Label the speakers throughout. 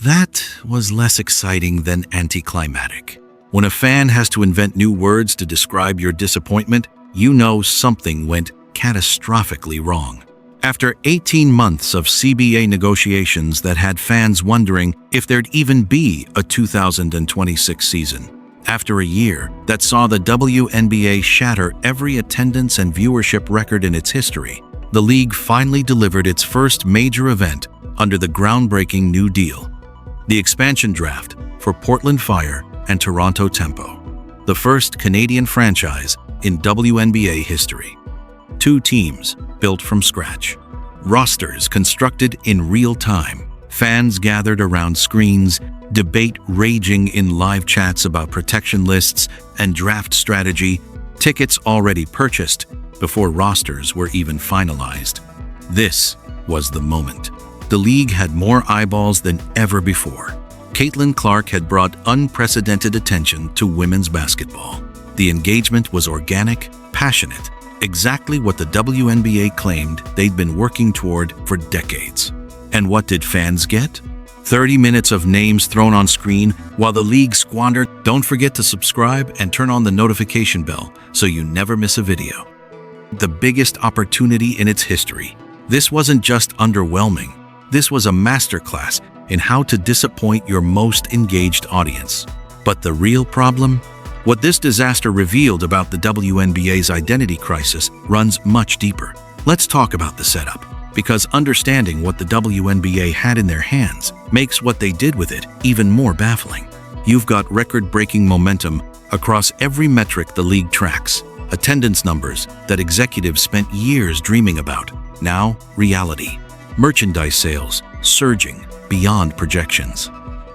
Speaker 1: That was less exciting than anticlimactic. When a fan has to invent new words to describe your disappointment, you know something went catastrophically wrong. After 18 months of CBA negotiations that had fans wondering if there'd even be a 2026 season, after a year that saw the WNBA shatter every attendance and viewership record in its history, the league finally delivered its first major event under the groundbreaking new deal: the expansion draft for Portland Fire and Toronto Tempo, the first Canadian franchise in WNBA history. 2 teams built from scratch, rosters constructed in real time, fans gathered around screens, debate raging in live chats about protection lists and draft strategy, tickets already purchased before rosters were even finalized. This was the moment. The league had more eyeballs than ever before. Caitlin Clark had brought unprecedented attention to women's basketball. The engagement was organic, passionate, exactly what the WNBA claimed they'd been working toward for decades. And what did fans get? 30 minutes of names thrown on screen while the league squandered. Don't forget to subscribe and turn on the notification bell so you never miss a video. The biggest opportunity in its history. This wasn't just underwhelming. This was a masterclass in how to disappoint your most engaged audience. But the real problem? What this disaster revealed about the WNBA's identity crisis runs much deeper. Let's talk about the setup, because understanding what the WNBA had in their hands makes what they did with it even more baffling. You've got record-breaking momentum across every metric the league tracks, attendance numbers that executives spent years dreaming about, now reality. Merchandise sales surging beyond projections.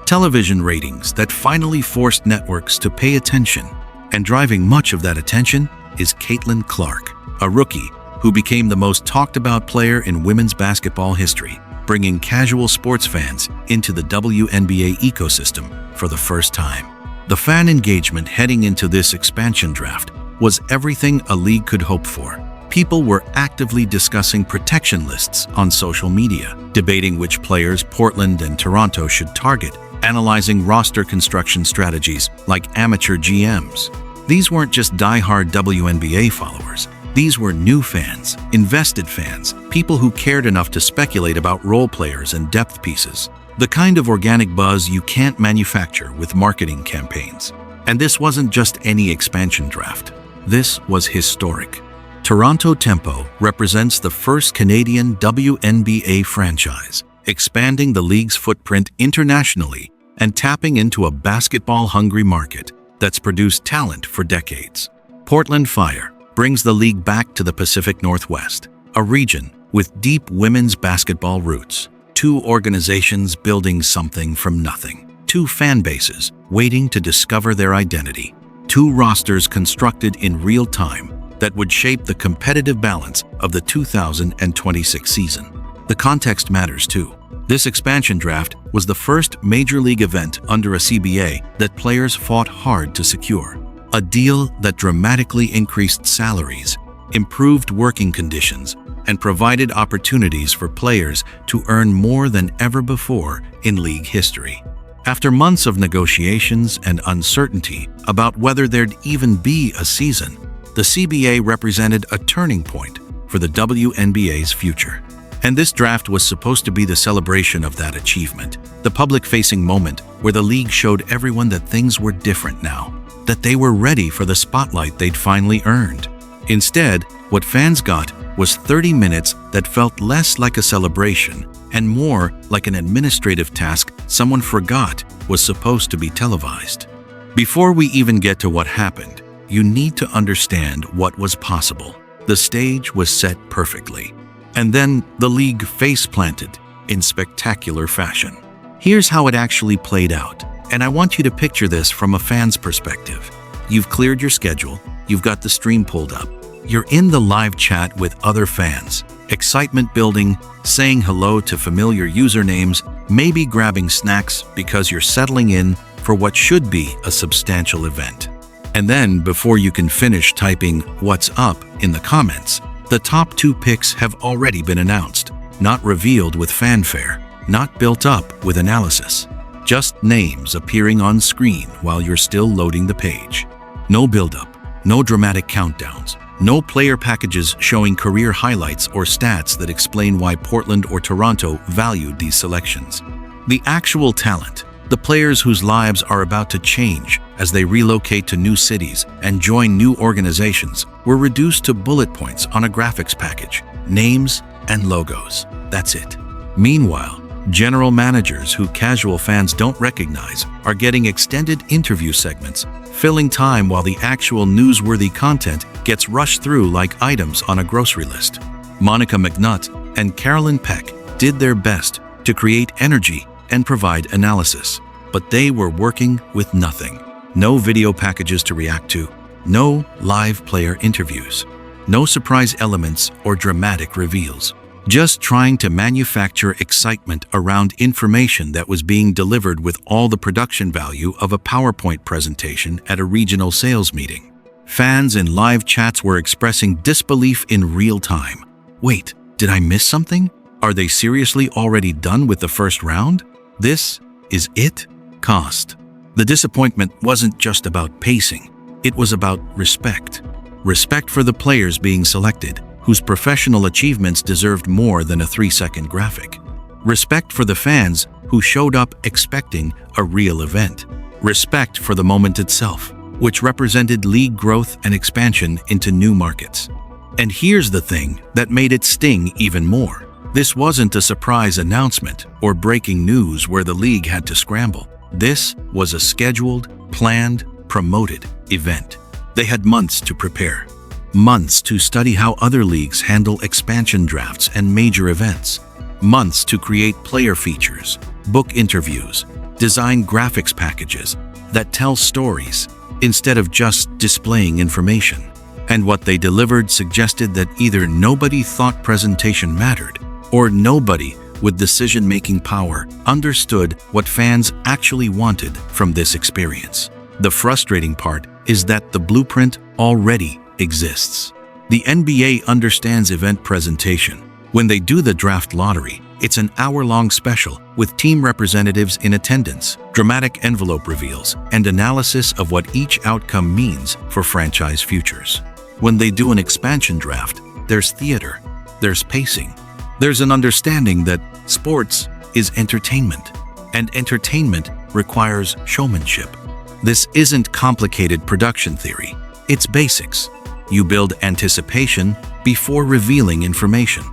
Speaker 1: Television ratings that finally forced networks to pay attention. And driving much of that attention is Caitlin Clark, a rookie who became the most talked about player in women's basketball history, bringing casual sports fans into the WNBA ecosystem for the first time. The fan engagement heading into this expansion draft was everything a league could hope for. People were actively discussing protection lists on social media, debating which players Portland and Toronto should target, analyzing roster construction strategies like amateur GMs. These weren't just die-hard WNBA followers. These were new fans, invested fans, people who cared enough to speculate about role players and depth pieces. The kind of organic buzz you can't manufacture with marketing campaigns. And this wasn't just any expansion draft. This was historic. Toronto Tempo represents the first Canadian WNBA franchise, expanding the league's footprint internationally and tapping into a basketball-hungry market that's produced talent for decades. Portland Fire brings the league back to the Pacific Northwest, a region with deep women's basketball roots. 2 organizations building something from nothing. 2 fan bases waiting to discover their identity. 2 rosters constructed in real time that would shape the competitive balance of the 2026 season. The context matters too. This expansion draft was the first major league event under a CBA that players fought hard to secure. A deal that dramatically increased salaries, improved working conditions, and provided opportunities for players to earn more than ever before in league history. After months of negotiations and uncertainty about whether there'd even be a season, the CBA represented a turning point for the WNBA's future. And this draft was supposed to be the celebration of that achievement, the public-facing moment where the league showed everyone that things were different now, that they were ready for the spotlight they'd finally earned. Instead, what fans got was 30 minutes that felt less like a celebration and more like an administrative task someone forgot was supposed to be televised. Before we even get to what happened, you need to understand what was possible. The stage was set perfectly. And then the league face-planted in spectacular fashion. Here's how it actually played out, and I want you to picture this from a fan's perspective. You've cleared your schedule, you've got the stream pulled up, you're in the live chat with other fans, excitement building, saying hello to familiar usernames, maybe grabbing snacks because you're settling in for what should be a substantial event. And then, before you can finish typing "What's up" in the comments, the top 2 picks have already been announced, not revealed with fanfare, not built up with analysis. Just names appearing on screen while you're still loading the page. No build-up, no dramatic countdowns, no player packages showing career highlights or stats that explain why Portland or Toronto valued these selections. The actual talent, the players whose lives are about to change as they relocate to new cities and join new organizations, were reduced to bullet points on a graphics package, names and logos. That's it. Meanwhile, general managers who casual fans don't recognize are getting extended interview segments, filling time while the actual newsworthy content gets rushed through like items on a grocery list. Monica McNutt and Carolyn Peck did their best to create energy and provide analysis, but they were working with nothing. No video packages to react to, no live player interviews, no surprise elements or dramatic reveals. Just trying to manufacture excitement around information that was being delivered with all the production value of a PowerPoint presentation at a regional sales meeting. Fans in live chats were expressing disbelief in real time. Wait, did I miss something? Are they seriously already done with the first round? This is it? Cost. The disappointment wasn't just about pacing. It was about respect. Respect for the players being selected, whose professional achievements deserved more than a 3-second graphic. Respect for the fans who showed up expecting a real event. Respect for the moment itself, which represented league growth and expansion into new markets. And here's the thing that made it sting even more. This wasn't a surprise announcement or breaking news where the league had to scramble. This was a scheduled, planned, promoted event. They had months to prepare. Months to study how other leagues handle expansion drafts and major events. Months to create player features, book interviews, design graphics packages that tell stories instead of just displaying information. And what they delivered suggested that either nobody thought presentation mattered, or nobody with decision-making power understood what fans actually wanted from this experience. The frustrating part is that the blueprint already exists. The NBA understands event presentation. When they do the draft lottery, it's an hour-long special with team representatives in attendance, dramatic envelope reveals, and analysis of what each outcome means for franchise futures. When they do an expansion draft, there's theater, there's pacing, there's an understanding that sports is entertainment, and entertainment requires showmanship. This isn't complicated production theory, it's basics. You build anticipation before revealing information.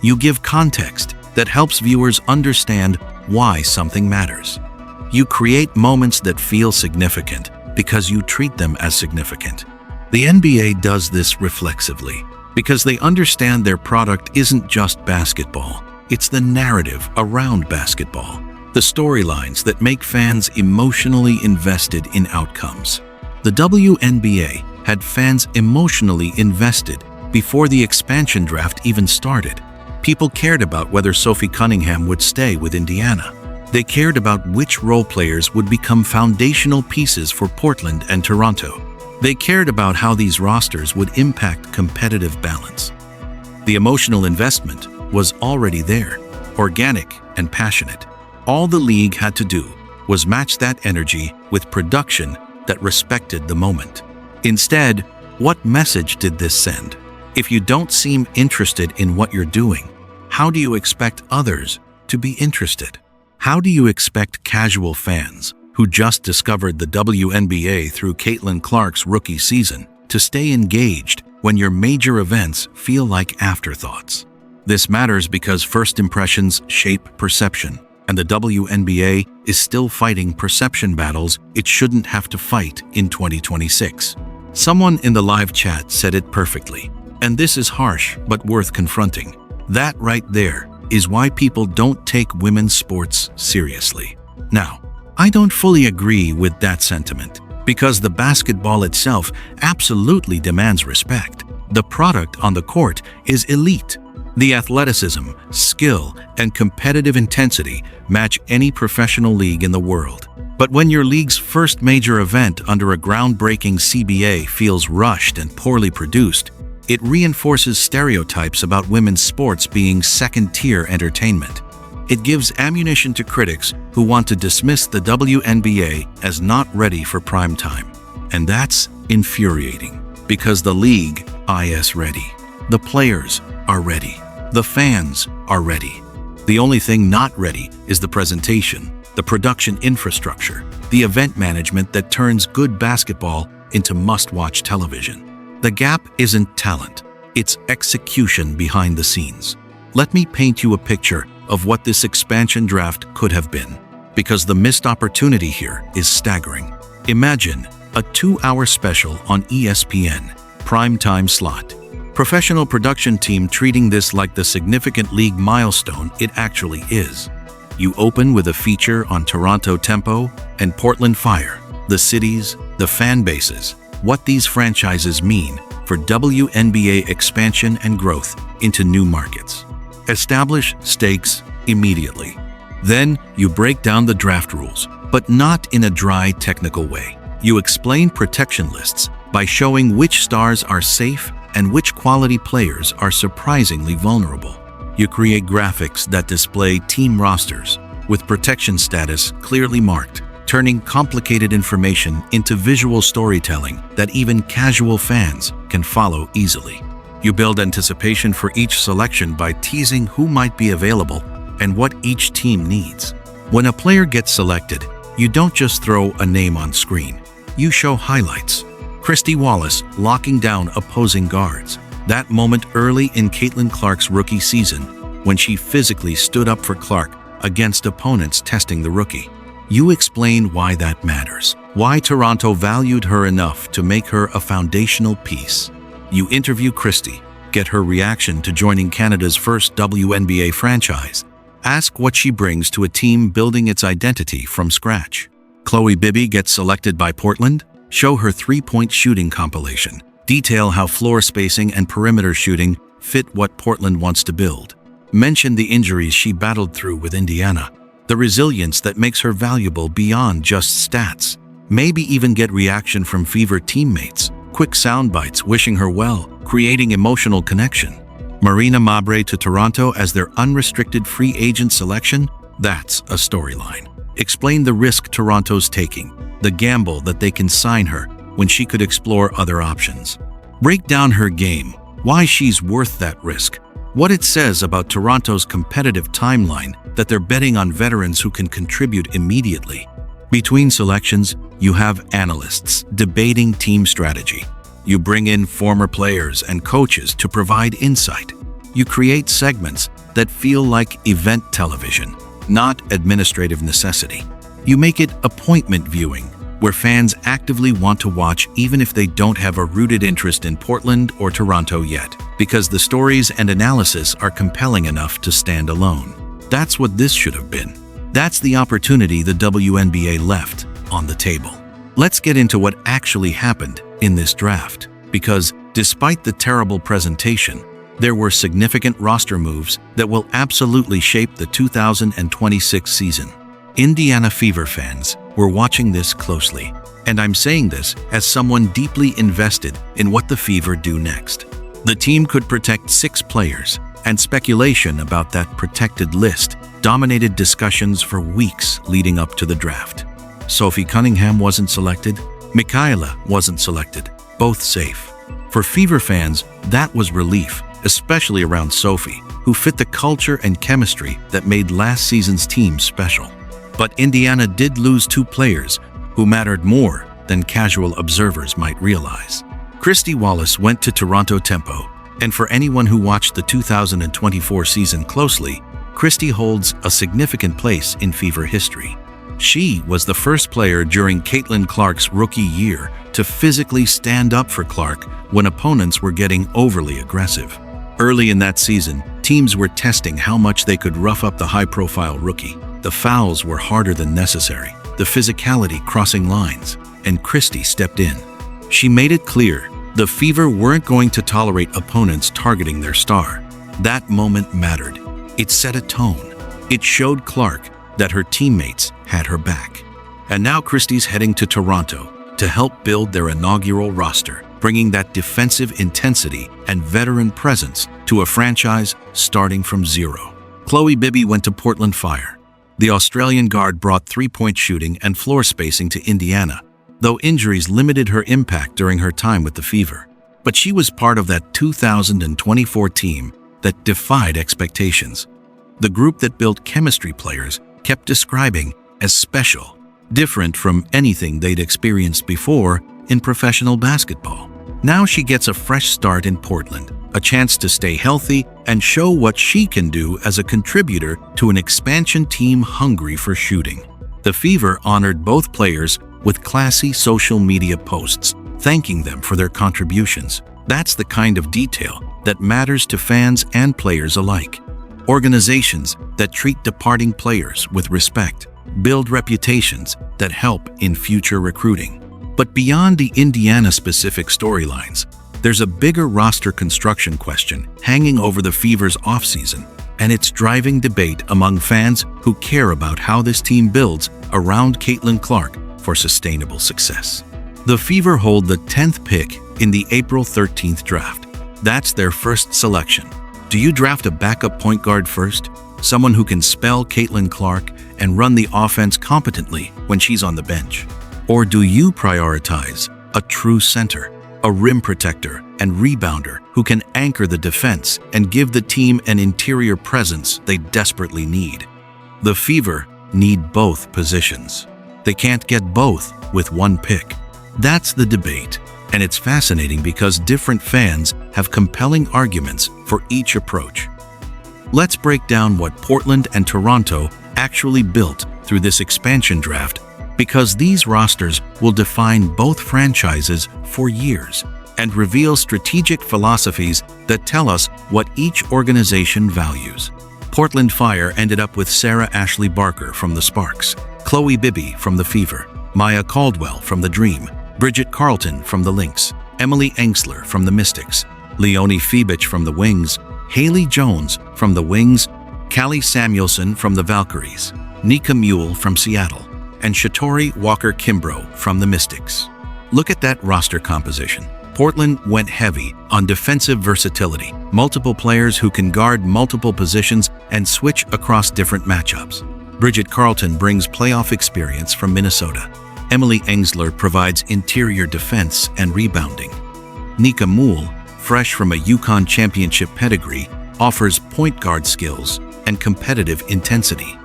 Speaker 1: You give context that helps viewers understand why something matters. You create moments that feel significant because you treat them as significant. The NBA does this reflexively because they understand their product isn't just basketball. It's the narrative around basketball, the storylines that make fans emotionally invested in outcomes. The WNBA had fans emotionally invested before the expansion draft even started. People cared about whether Sophie Cunningham would stay with Indiana. They cared about which role players would become foundational pieces for Portland and Toronto. They cared about how these rosters would impact competitive balance. The emotional investment was already there, organic and passionate. All the league had to do was match that energy with production that respected the moment. Instead, what message did this send? If you don't seem interested in what you're doing, how do you expect others to be interested? How do you expect casual fans who just discovered the WNBA through Caitlin Clark's rookie season to stay engaged when your major events feel like afterthoughts? This matters because first impressions shape perception, and the WNBA is still fighting perception battles it shouldn't have to fight in 2026. Someone in the live chat said it perfectly, and this is harsh but worth confronting. That right there is why people don't take women's sports seriously. Now, I don't fully agree with that sentiment, because the basketball itself absolutely demands respect. The product on the court is elite. The athleticism, skill, and competitive intensity match any professional league in the world. But when your league's first major event under a groundbreaking CBA feels rushed and poorly produced, it reinforces stereotypes about women's sports being second-tier entertainment. It gives ammunition to critics who want to dismiss the WNBA as not ready for prime time. And that's infuriating, because the league is ready. The players are ready. The fans are ready. The only thing not ready is the presentation, the production infrastructure, the event management that turns good basketball into must-watch television. The gap isn't talent, it's execution behind the scenes. Let me paint you a picture of what this expansion draft could have been, because the missed opportunity here is staggering. Imagine a 2-hour special on ESPN, primetime slot. Professional production team treating this like the significant league milestone it actually is. You open with a feature on Toronto Tempo and Portland Fire, the cities, the fan bases, what these franchises mean for WNBA expansion and growth into new markets. Establish stakes immediately. Then you break down the draft rules, but not in a dry technical way. You explain protection lists by showing which stars are safe and which quality players are surprisingly vulnerable. You create graphics that display team rosters with protection status clearly marked, turning complicated information into visual storytelling that even casual fans can follow easily. You build anticipation for each selection by teasing who might be available and what each team needs. When a player gets selected, you don't just throw a name on screen. You show highlights. Christie Wallace locking down opposing guards. That moment early in Caitlin Clark's rookie season, when she physically stood up for Clark against opponents testing the rookie. You explain why that matters, why Toronto valued her enough to make her a foundational piece. You interview Christie, get her reaction to joining Canada's first WNBA franchise. Ask what she brings to a team building its identity from scratch. Bibby gets selected by Portland. Show her three-point shooting compilation. Detail how floor spacing and perimeter shooting fit what Portland wants to build. Mention the injuries she battled through with Indiana, the resilience that makes her valuable beyond just stats. Maybe even get reaction from Fever teammates, quick sound bites wishing her well, creating emotional connection. Marina Mabrey to Toronto as their unrestricted free agent selection? That's a storyline. Explain the risk Toronto's taking, the gamble that they can sign her when she could explore other options. Break down her game, why she's worth that risk, what it says about Toronto's competitive timeline that they're betting on veterans who can contribute immediately. Between selections, you have analysts debating team strategy. You bring in former players and coaches to provide insight. You create segments that feel like event television, not administrative necessity. You make it appointment viewing, where fans actively want to watch even if they don't have a rooted interest in Portland or Toronto yet, because the stories and analysis are compelling enough to stand alone. That's what this should have been. That's the opportunity the WNBA left on the table. Let's get into what actually happened in this draft, because despite the terrible presentation, there were significant roster moves that will absolutely shape the 2026 season. Indiana Fever fans were watching this closely, and I'm saying this as someone deeply invested in what the Fever do next. The team could protect 6 players, and speculation about that protected list dominated discussions for weeks leading up to the draft. Sophie Cunningham wasn't selected, Michaela wasn't selected, both safe. For Fever fans, that was relief, especially around Sophie, who fit the culture and chemistry that made last season's team special. But Indiana did lose 2 players who mattered more than casual observers might realize. Christie Wallace went to Toronto Tempo, and for anyone who watched the 2024 season closely, Christie holds a significant place in Fever history. She was the first player during Caitlin Clark's rookie year to physically stand up for Clark when opponents were getting overly aggressive. Early in that season, teams were testing how much they could rough up the high-profile rookie. The fouls were harder than necessary, the physicality crossing lines, and Christie stepped in. She made it clear the Fever weren't going to tolerate opponents targeting their star. That moment mattered. It set a tone. It showed Clark that her teammates had her back. And now Christie's heading to Toronto to help build their inaugural roster, bringing that defensive intensity and veteran presence to a franchise starting from zero. Bibby went to Portland Fire. The Australian guard brought three-point shooting and floor spacing to Indiana, though injuries limited her impact during her time with the Fever. But she was part of that 2024 team that defied expectations. The group that built chemistry players kept describing as special, different from anything they'd experienced before in professional basketball. Now she gets a fresh start in Portland, a chance to stay healthy and show what she can do as a contributor to an expansion team hungry for shooting. The Fever honored both players with classy social media posts, thanking them for their contributions. That's the kind of detail that matters to fans and players alike. Organizations that treat departing players with respect build reputations that help in future recruiting. But beyond the Indiana-specific storylines, there's a bigger roster construction question hanging over the Fever's offseason, and it's driving debate among fans who care about how this team builds around Caitlin Clark for sustainable success. The Fever hold the 10th pick in the April 13th draft. That's their first selection. Do you draft a backup point guard first? Someone who can spell Caitlin Clark and run the offense competently when she's on the bench? Or do you prioritize a true center, a rim protector and rebounder who can anchor the defense and give the team an interior presence they desperately need? The Fever need both positions. They can't get both with one pick. That's the debate, and it's fascinating because different fans have compelling arguments for each approach. Let's break down what Portland and Toronto actually built through this expansion draft, because these rosters will define both franchises for years and reveal strategic philosophies that tell us what each organization values. Portland Fire ended up with Sarah Ashley Barker from the Sparks, Chloe Bibby from the Fever, Maya Caldwell from the Dream, Bridget Carlton from the Lynx, Emily Engsler from the Mystics, Leonie Fibich from the Wings, Haley Jones from the Wings, Callie Samuelson from the Valkyries, Nika Mule from Seattle, and Shatori Walker-Kimbrough from the Mystics. Look at that roster composition. Portland went heavy on defensive versatility, multiple players who can guard multiple positions and switch across different matchups. Bridget Carlton brings playoff experience from Minnesota. Emily Engsler provides interior defense and rebounding. Nika Mule, fresh from a UConn championship pedigree, offers point guard skills and competitive intensity.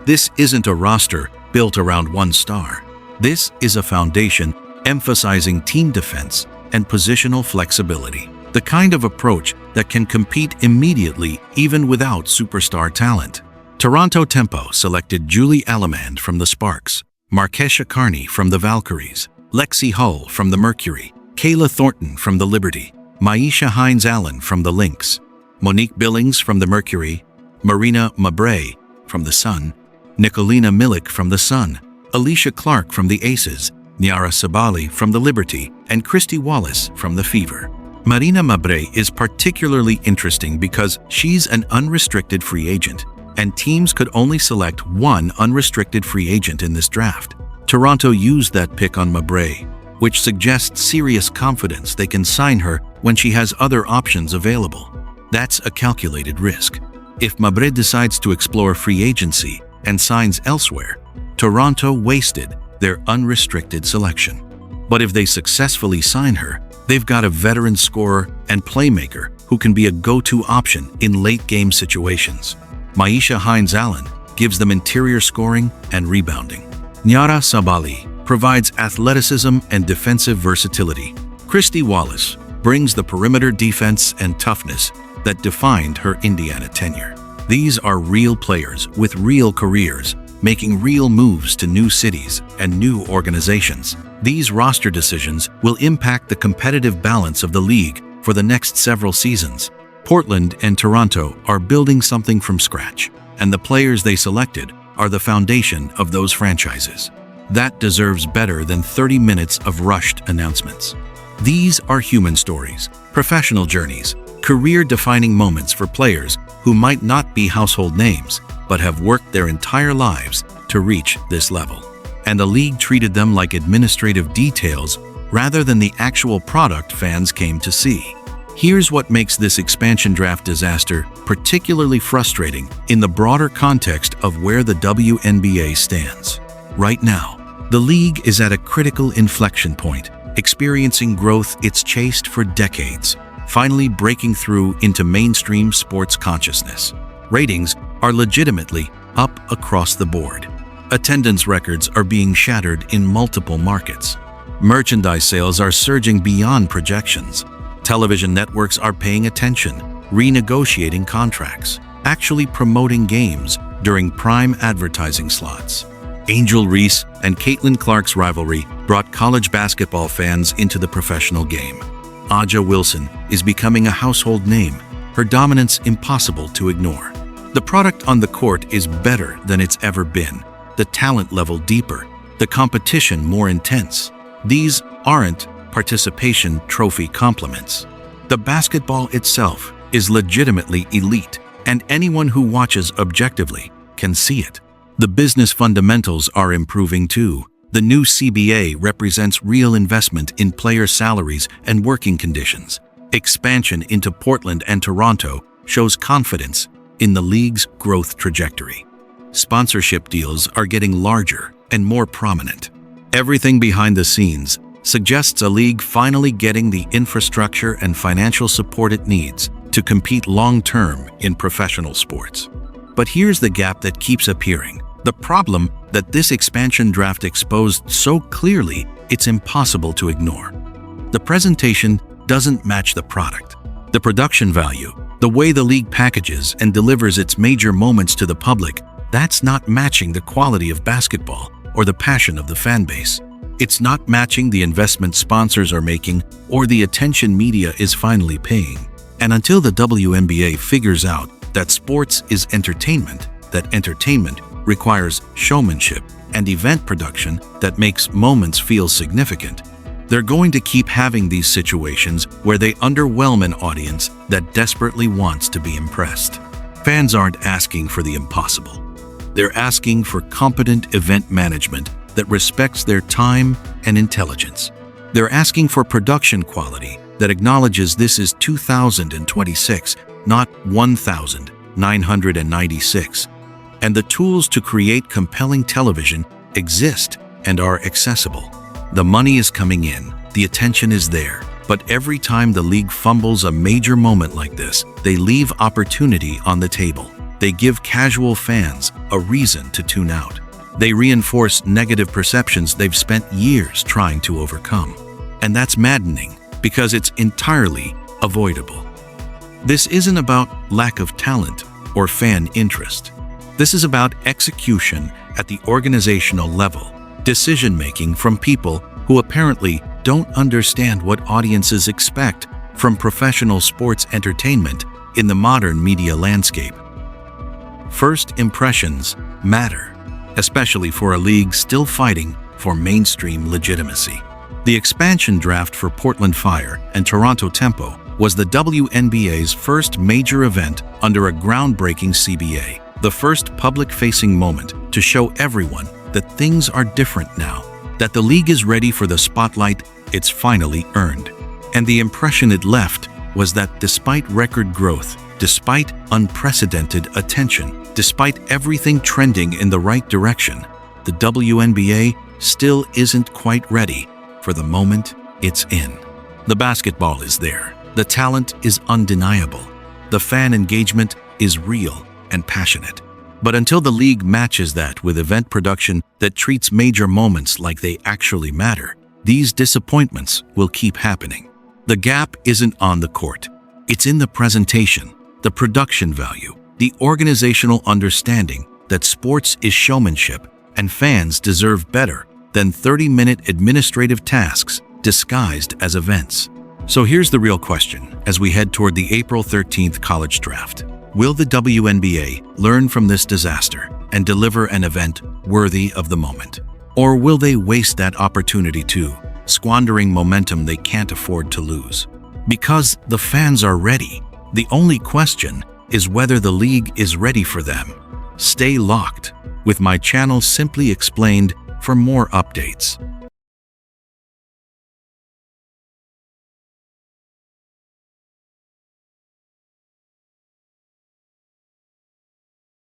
Speaker 1: This isn't a roster built around one star. This is a foundation emphasizing team defense and positional flexibility, the kind of approach that can compete immediately even without superstar talent. Toronto Tempo selected Julie Alamand from the Sparks, Markesha Carney from the Valkyries, Lexi Hull from the Mercury, Kayla Thornton from the Liberty, Maisha Hines-Allen from the Lynx, Monique Billings from the Mercury, Marina Mabrey from the Sun, Nicolina Milik from the Sun, Alicia Clark from the Aces, Nyara Sabali from the Liberty, and Christie Wallace from the Fever. Marina Mabrey is particularly interesting because she's an unrestricted free agent, and teams could only select one unrestricted free agent in this draft. Toronto used that pick on Mabrey, which suggests serious confidence they can sign her when she has other options available. That's a calculated risk. If Mabrey decides to explore free agency and signs elsewhere, Toronto wasted their unrestricted selection. But if they successfully sign her, they've got a veteran scorer and playmaker who can be a go-to option in late-game situations. Maisha Hines-Allen gives them interior scoring and rebounding. Nyara Sabali provides athleticism and defensive versatility. Christie Wallace brings the perimeter defense and toughness that defined her Indiana tenure. These are real players with real careers, making real moves to new cities and new organizations. These roster decisions will impact the competitive balance of the league for the next several seasons. Portland and Toronto are building something from scratch, and the players they selected are the foundation of those franchises. That deserves better than 30 minutes of rushed announcements. These are human stories, professional journeys, career-defining moments for players who might not be household names, but have worked their entire lives to reach this level. And the league treated them like administrative details rather than the actual product fans came to see. Here's what makes this expansion draft disaster particularly frustrating in the broader context of where the WNBA stands. Right now, the league is at a critical inflection point, experiencing growth it's chased for decades, finally breaking through into mainstream sports consciousness. Ratings are legitimately up across the board. Attendance records are being shattered in multiple markets. Merchandise sales are surging beyond projections. Television networks are paying attention, renegotiating contracts, actually promoting games during prime advertising slots. Angel Reese and Caitlin Clark's rivalry brought college basketball fans into the professional game. Aja Wilson is becoming a household name, her dominance impossible to ignore. The product on the court is better than it's ever been, the talent level deeper, the competition more intense. These aren't participation trophy compliments. The basketball itself is legitimately elite, and anyone who watches objectively can see it. The business fundamentals are improving too. The new CBA represents real investment in player salaries and working conditions. Expansion into Portland and Toronto shows confidence in the league's growth trajectory. Sponsorship deals are getting larger and more prominent. Everything behind the scenes suggests a league finally getting the infrastructure and financial support it needs to compete long-term in professional sports. But here's the gap that keeps appearing. The problem that this expansion draft exposed so clearly, it's impossible to ignore. The presentation doesn't match the product. The production value, the way the league packages and delivers its major moments to the public, that's not matching the quality of basketball or the passion of the fan base. It's not matching the investment sponsors are making or the attention media is finally paying. And until the WNBA figures out that sports is entertainment, that entertainment requires showmanship and event production that makes moments feel significant, they're going to keep having these situations where they underwhelm an audience that desperately wants to be impressed. Fans aren't asking for the impossible. They're asking for competent event management that respects their time and intelligence. They're asking for production quality that acknowledges this is 2026, not 1996. And the tools to create compelling television exist and are accessible. The money is coming in, the attention is there, but every time the league fumbles a major moment like this, they leave opportunity on the table. They give casual fans a reason to tune out. They reinforce negative perceptions they've spent years trying to overcome. And that's maddening because it's entirely avoidable. This isn't about lack of talent or fan interest. This is about execution at the organizational level, decision-making from people who apparently don't understand what audiences expect from professional sports entertainment in the modern media landscape. First impressions matter, especially for a league still fighting for mainstream legitimacy. The expansion draft for Portland Fire and Toronto Tempo was the WNBA's first major event under a groundbreaking CBA, the first public-facing moment to show everyone that things are different now, that the league is ready for the spotlight it's finally earned. And the impression it left was that despite record growth, despite unprecedented attention, despite everything trending in the right direction, the WNBA still isn't quite ready for the moment it's in. The basketball is there. The talent is undeniable. The fan engagement is real and passionate. But until the league matches that with event production that treats major moments like they actually matter, these disappointments will keep happening. The gap isn't on the court. It's in the presentation, the production value, the organizational understanding that sports is showmanship and fans deserve better than 30-minute administrative tasks disguised as events. So here's the real question as we head toward the April 13th college draft. Will the WNBA learn from this disaster and deliver an event worthy of the moment? Or will they waste that opportunity too, squandering momentum they can't afford to lose? Because the fans are ready. The only question is whether the league is ready for them. Stay locked with my channel Simply Explained for more updates.